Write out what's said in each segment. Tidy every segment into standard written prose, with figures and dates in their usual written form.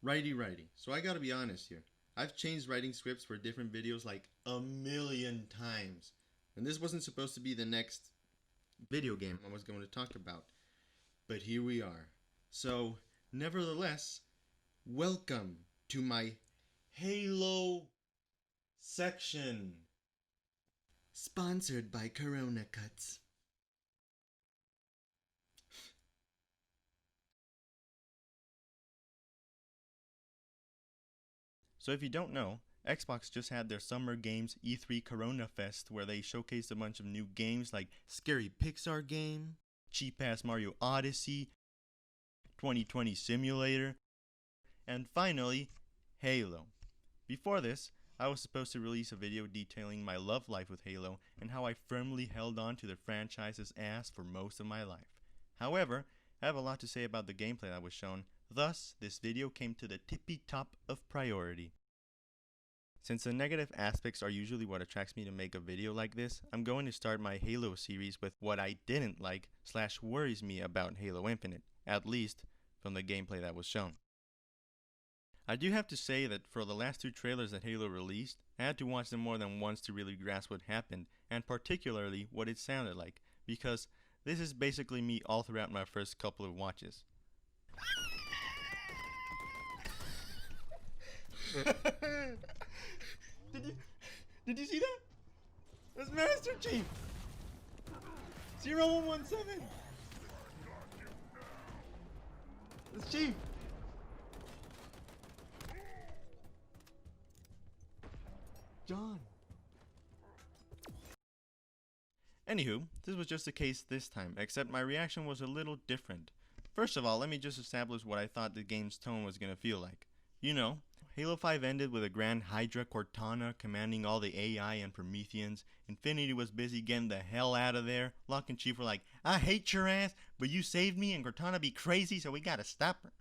Righty. So I gotta be honest here. I've changed writing scripts for different videos like a million times. And this wasn't supposed to be the next video game I was going to talk about. But here we are. So, nevertheless, welcome to my Halo section. Sponsored by Corona Cuts. So if you don't know, Xbox just had their Summer Games E3 Corona Fest where they showcased a bunch of new games like Scary Pixar Game, cheap-ass Mario Odyssey, 2020 Simulator, and finally, Halo. Before this, I was supposed to release a video detailing my love life with Halo and how I firmly held on to the franchise's ass for most of my life. However, I have a lot to say about the gameplay that was shown, thus this video came to the tippy top of priority. Since the negative aspects are usually what attracts me to make a video like this, I'm going to start my Halo series with what I didn't like / worries me about Halo Infinite, at least from the gameplay that was shown. I do have to say that for the last two trailers that Halo released, I had to watch them more than once to really grasp what happened, and particularly what it sounded like, because this is basically me all throughout my first couple of watches. Did you see that? That's Master Chief! 0117! That's Chief! John! Anywho, this was just the case this time, except my reaction was a little different. First of all, let me just establish what I thought the game's tone was gonna feel like. You know, Halo 5 ended with a Grand Hydra Cortana commanding all the AI and Prometheans. Infinity was busy getting the hell out of there. Locke and Chief were like, I hate your ass, but you saved me and Cortana be crazy, so we gotta stop her.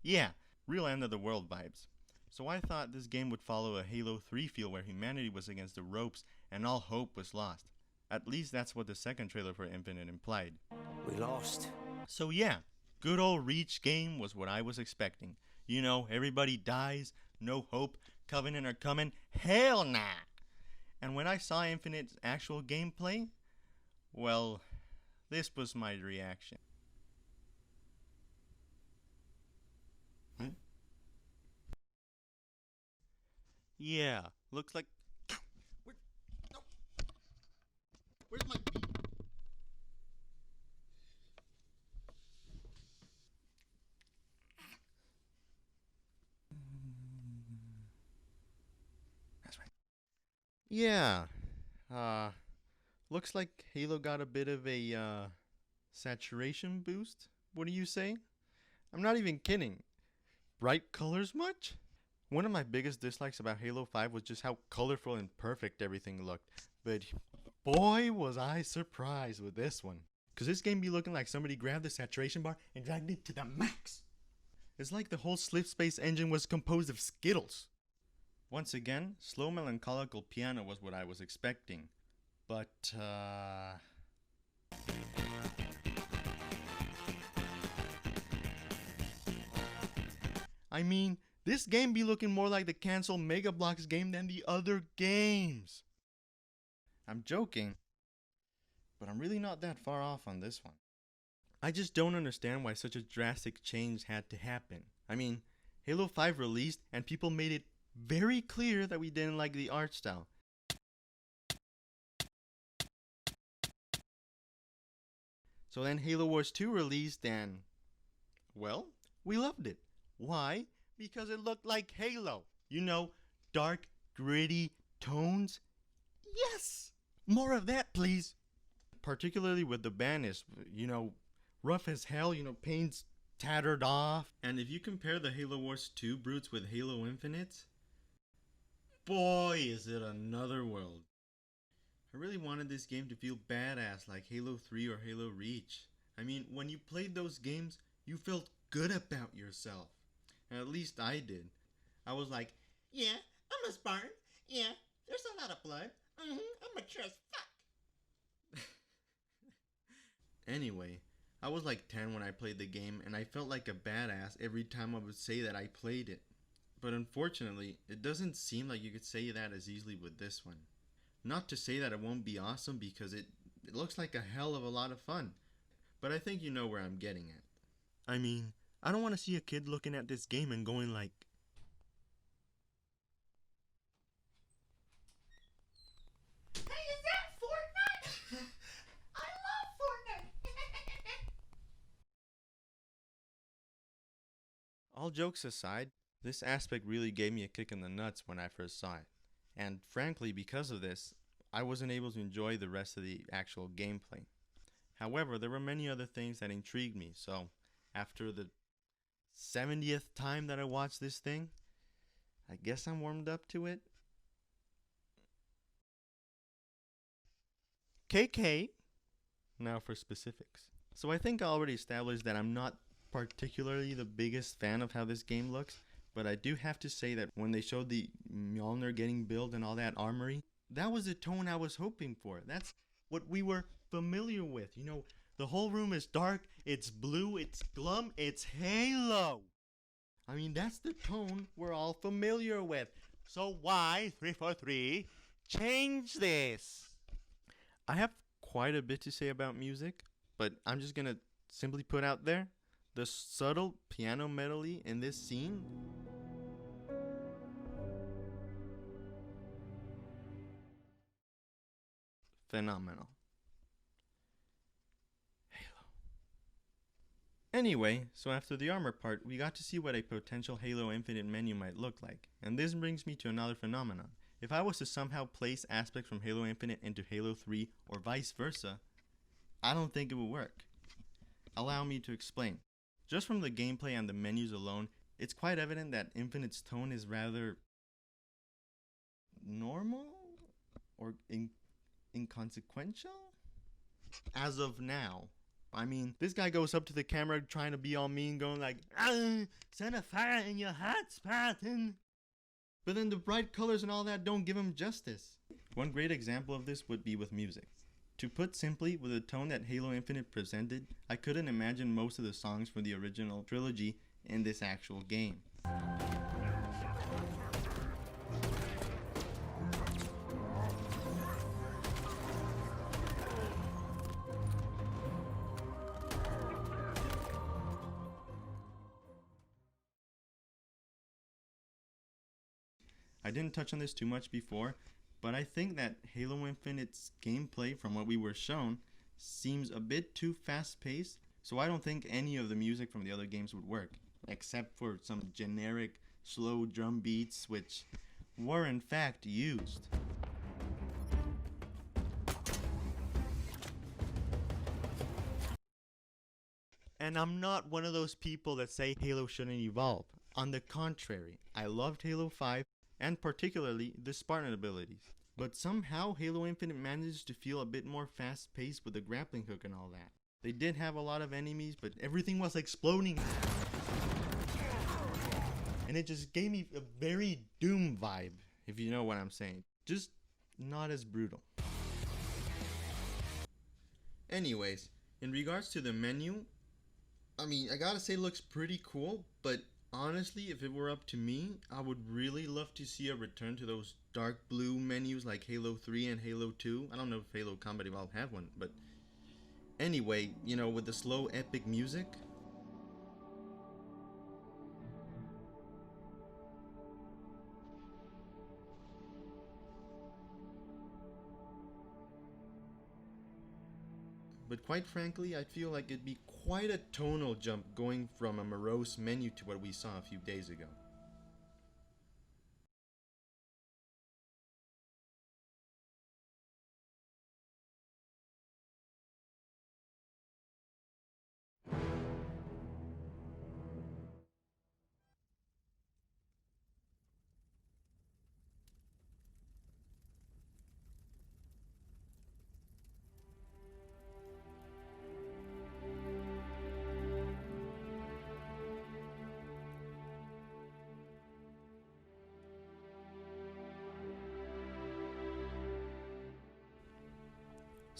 Yeah, real end of the world vibes. So I thought this game would follow a Halo 3 feel where humanity was against the ropes and all hope was lost. At least that's what the second trailer for Infinite implied. We lost. So yeah, good old Reach game was what I was expecting. You know, everybody dies, no hope, Covenant are coming, hell nah! And when I saw Infinite's actual gameplay, well, this was my reaction. Yeah, looks like... Where's my beat? That's right. Yeah. Looks like Halo got a bit of a, saturation boost. What do you say? I'm not even kidding. Bright colors much? One of my biggest dislikes about Halo 5 was just how colorful and perfect everything looked. But boy, was I surprised with this one. Cause this game be looking like somebody grabbed the saturation bar and dragged it to the max. It's like the whole Slip Space engine was composed of Skittles. Once again, slow melancholical piano was what I was expecting. But, I mean, this game be looking more like the canceled Mega Bloks game than the other games. I'm joking, but I'm really not that far off on this one. I just don't understand why such a drastic change had to happen. I mean, Halo 5 released and people made it very clear that we didn't like the art style. So then Halo Wars 2 released and, well, we loved it. Why? Because it looked like Halo. You know, dark, gritty tones. Yes! More of that, please. Particularly with the Banished, you know, rough as hell, you know, paint's tattered off. And if you compare the Halo Wars 2 brutes with Halo Infinite, boy, is it another world. I really wanted this game to feel badass like Halo 3 or Halo Reach. I mean, when you played those games, you felt good about yourself. At least I did. I was like, yeah, I'm a Spartan. Yeah, there's a lot of blood. I'm mature as fuck. Anyway, I was like 10 when I played the game, and I felt like a badass every time I would say that I played it. But unfortunately, it doesn't seem like you could say that as easily with this one. Not to say that it won't be awesome because it looks like a hell of a lot of fun, but I think you know where I'm getting at. I mean, I don't want to see a kid looking at this game and going like, Hey, is that Fortnite? I love Fortnite. all jokes aside, this aspect really gave me a kick in the nuts when I first saw it. And frankly, because of this, I wasn't able to enjoy the rest of the actual gameplay. However, there were many other things that intrigued me, so after the 70th time that I watched this thing, I guess I'm warmed up to it. KK. Now for specifics. So I think I already established that I'm not particularly the biggest fan of how this game looks, but I do have to say that when they showed the Mjolnir getting built and all that armory, that was the tone I was hoping for. That's what we were familiar with. You know, the whole room is dark, it's blue, it's glum, it's Halo. I mean, that's the tone we're all familiar with. So why, 343, change this? I have quite a bit to say about music, but I'm just gonna simply put out there the subtle piano melody in this scene. Phenomenal. Halo. Anyway, so after the armor part, we got to see what a potential Halo Infinite menu might look like, and this brings me to another phenomenon. If I was to somehow place aspects from Halo Infinite into Halo 3 or vice versa, I don't think it would work. Allow me to explain. Just from the gameplay and the menus alone, it's quite evident that Infinite's tone is rather normal or inconsequential as of now. I mean, this guy goes up to the camera trying to be all mean, going like, set a fire in your hot spot, but then the bright colors and all that don't give him justice. One great example of this would be with music. To put simply, with the tone that Halo Infinite presented, I couldn't imagine most of the songs from the original trilogy in this actual game. I didn't touch on this too much before, but I think that Halo Infinite's gameplay, from what we were shown, seems a bit too fast-paced, so I don't think any of the music from the other games would work, except for some generic slow drum beats which were in fact used. And I'm not one of those people that say Halo shouldn't evolve. On the contrary, I loved Halo 5, and particularly the Spartan abilities. But somehow Halo Infinite managed to feel a bit more fast-paced with the grappling hook and all that. They did have a lot of enemies, but everything was exploding. And it just gave me a very Doom vibe, if you know what I'm saying. Just not as brutal. Anyways, in regards to the menu, I mean, I gotta say it looks pretty cool, but honestly, if it were up to me, I would really love to see a return to those dark blue menus like Halo 3 and Halo 2. I don't know if Halo Combat Evolved have one, but anyway, you know, with the slow epic music. But quite frankly, I feel like it'd be quite a tonal jump going from a morose menu to what we saw a few days ago.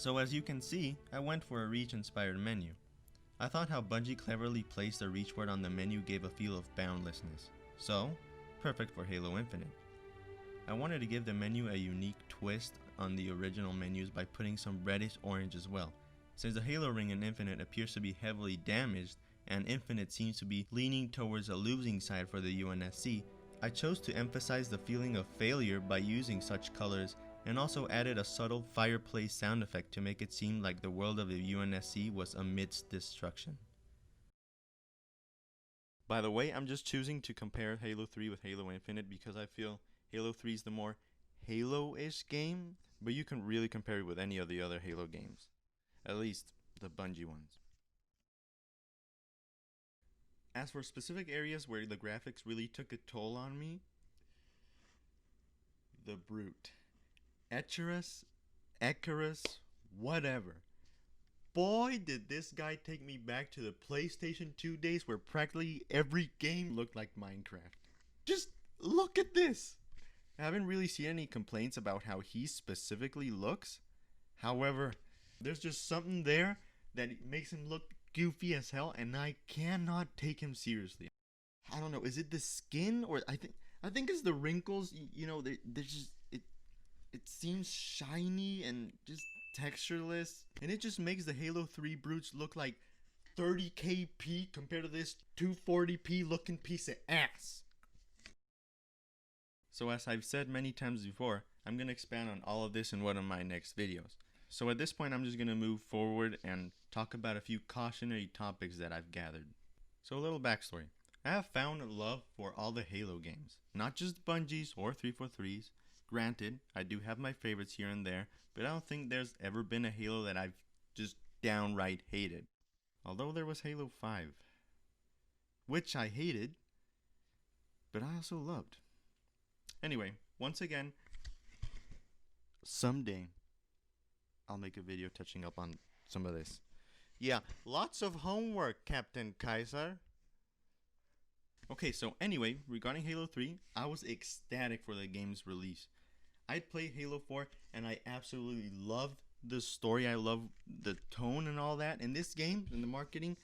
So as you can see, I went for a Reach-inspired menu. I thought how Bungie cleverly placed the Reach word on the menu gave a feel of boundlessness. So, perfect for Halo Infinite. I wanted to give the menu a unique twist on the original menus by putting some reddish orange as well. Since the Halo ring in Infinite appears to be heavily damaged, and Infinite seems to be leaning towards a losing side for the UNSC, I chose to emphasize the feeling of failure by using such colors, and also added a subtle fireplace sound effect to make it seem like the world of the UNSC was amidst destruction. By the way, I'm just choosing to compare Halo 3 with Halo Infinite because I feel Halo 3 is the more Halo-ish game, but you can really compare it with any of the other Halo games. At least the Bungie ones. As for specific areas where the graphics really took a toll on me, the Brute. Echerus, whatever. Boy, did this guy take me back to the PlayStation 2 days where practically every game looked like Minecraft. Just look at this! I haven't really seen any complaints about how he specifically looks. However, there's just something there that makes him look goofy as hell, and I cannot take him seriously. I don't know, is it the skin, or I think it's the wrinkles. You know, they're just it seems shiny and just textureless, and it just makes the Halo 3 brutes look like 30kp compared to this 240p looking piece of ass. So as I've said many times before, I'm going to expand on all of this in one of my next videos. So at this point, I'm just going to move forward and talk about a few cautionary topics that I've gathered. So a little backstory. I have found a love for all the Halo games, not just Bungie's or 343's. Granted, I do have my favorites here and there, but I don't think there's ever been a Halo that I've just downright hated. Although there was Halo 5, which I hated, but I also loved. Anyway, once again, someday I'll make a video touching up on some of this. Yeah, lots of homework, Captain Kaiser. Okay, so anyway, regarding Halo 3, I was ecstatic for the game's release. I'd played Halo 4 and I absolutely loved the story. I love the tone and all that. In this game, in the marketing,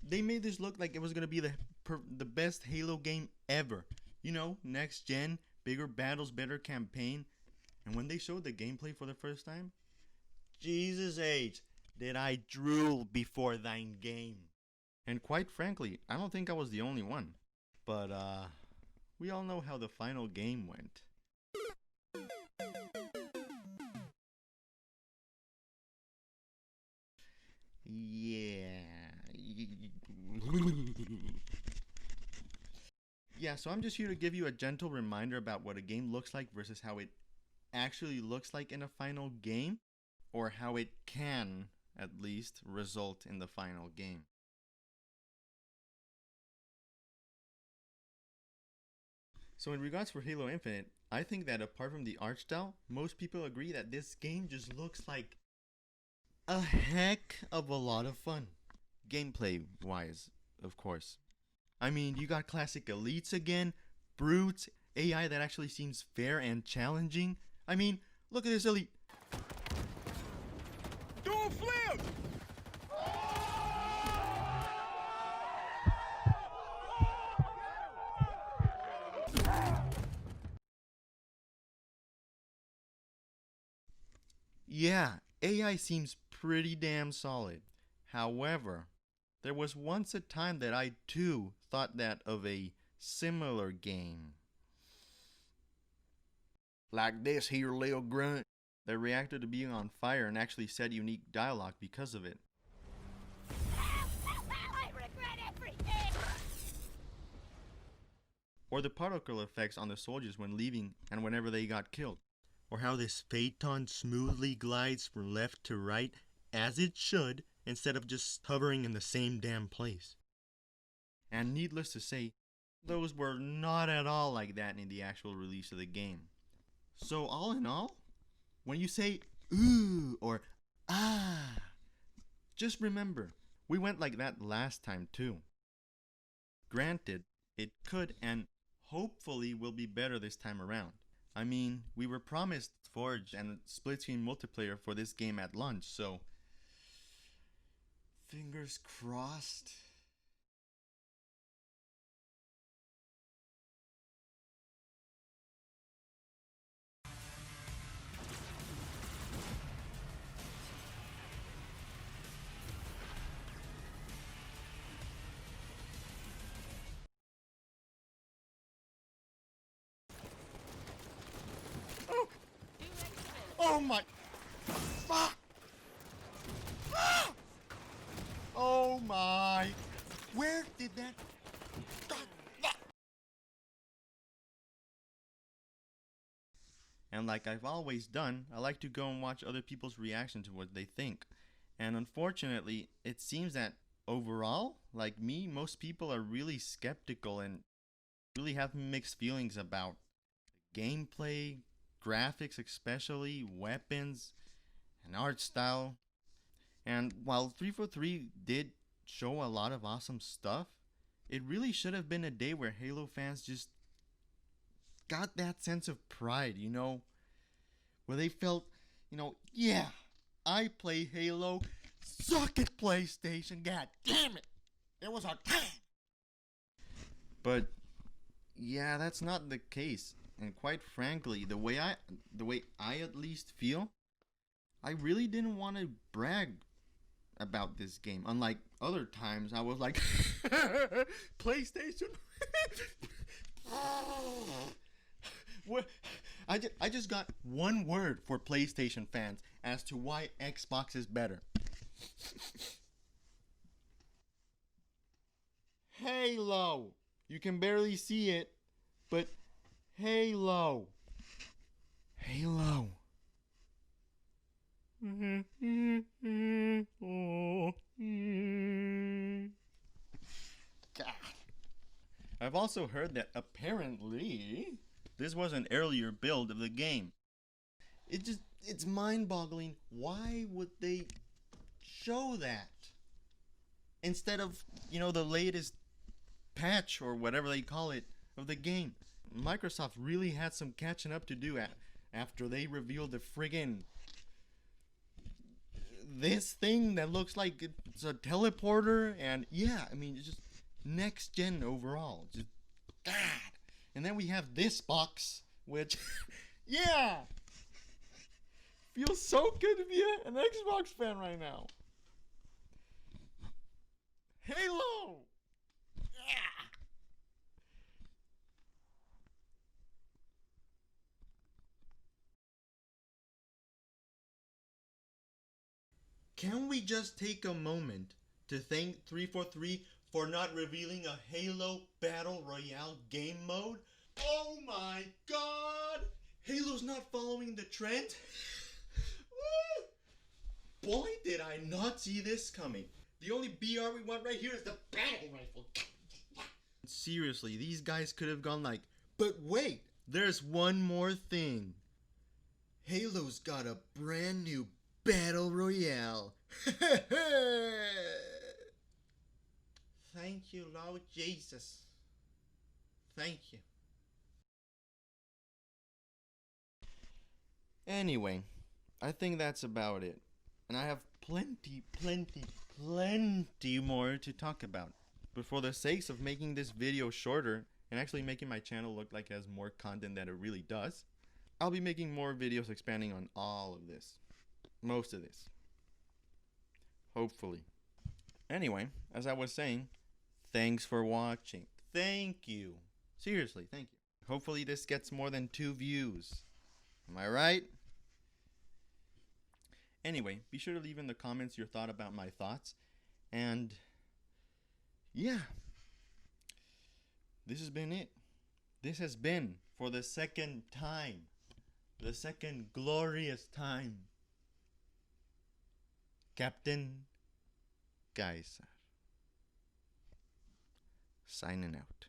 they made this look like it was going to be the best Halo game ever. You know, next gen, bigger battles, better campaign. And when they showed the gameplay for the first time, Jesus H, did I drool before thine game. And quite frankly, I don't think I was the only one. But, we all know how the final game went. Yeah, so I'm just here to give you a gentle reminder about what a game looks like versus how it actually looks like in a final game, or how it can, at least, result in the final game. So in regards for Halo Infinite, I think that apart from the art style, most people agree that this game just looks like a heck of a lot of fun. Gameplay wise, of course. I mean, you got classic elites again, brutes, AI that actually seems fair and challenging. I mean, look at this elite. Do a flip! Yeah, AI seems pretty damn solid. However, there was once a time that I too thought that of a similar game. Like this here little grunt that reacted to being on fire and actually said unique dialogue because of it. I regret everything! Or the particle effects on the soldiers when leaving and whenever they got killed. Or how this phaeton smoothly glides from left to right as it should, instead of just hovering in the same damn place. And needless to say, those were not at all like that in the actual release of the game. So all in all, when you say ooh or ah, just remember, we went like that last time too. Granted, it could and hopefully will be better this time around. I mean, we were promised Forge and split screen multiplayer for this game at launch, so fingers crossed. my... Fuck! Ah! Oh my... Where did that... And like I've always done, I like to go and watch other people's reaction to what they think. And unfortunately, it seems that overall, like me, most people are really skeptical and really have mixed feelings about gameplay, graphics especially, weapons, and art style. And while 343 did show a lot of awesome stuff, it really should have been a day where Halo fans just got that sense of pride, you know, where they felt, you know, yeah, I play Halo. Suck it, PlayStation. God damn it. It was our time. But yeah, that's not the case. And quite frankly, the way I at least feel, I really didn't want to brag about this game. Unlike other times, I was like, PlayStation. What? I just got one word for PlayStation fans as to why Xbox is better. Halo. You can barely see it, but Halo. Halo. God. I've also heard that apparently this was an earlier build of the game. It's mind-boggling. Why would they show that instead of, you know, the latest patch or whatever they call it of the game? Microsoft really had some catching up to do after they revealed the friggin' this thing that looks like it's a teleporter, and yeah, I mean, it's just next gen overall. Just God. And then we have this box, which yeah, feels so good to be an Xbox fan right now. Halo. Yeah. Can we just take a moment to thank 343 for not revealing a Halo Battle Royale game mode? Oh my god! Halo's not following the trend? Boy, did I not see this coming. The only BR we want right here is the battle rifle. Seriously, these guys could have gone like, but wait, there's one more thing. Halo's got a brand new Battle Royale. Thank you, Lord Jesus. Thank you. Anyway, I think that's about it. And I have plenty more to talk about. But for the sakes of making this video shorter and actually making my channel look like it has more content than it really does, I'll be making more videos expanding on all of this. Most of this. Hopefully. Anyway, as I was saying, thanks for watching. Thank you. Seriously, thank you. Hopefully this gets more than 2 views. Am I right? Anyway, be sure to leave in the comments your thought about my thoughts. And yeah, this has been it. This has been, for the second time, the second glorious time, Captain Geyser signing out.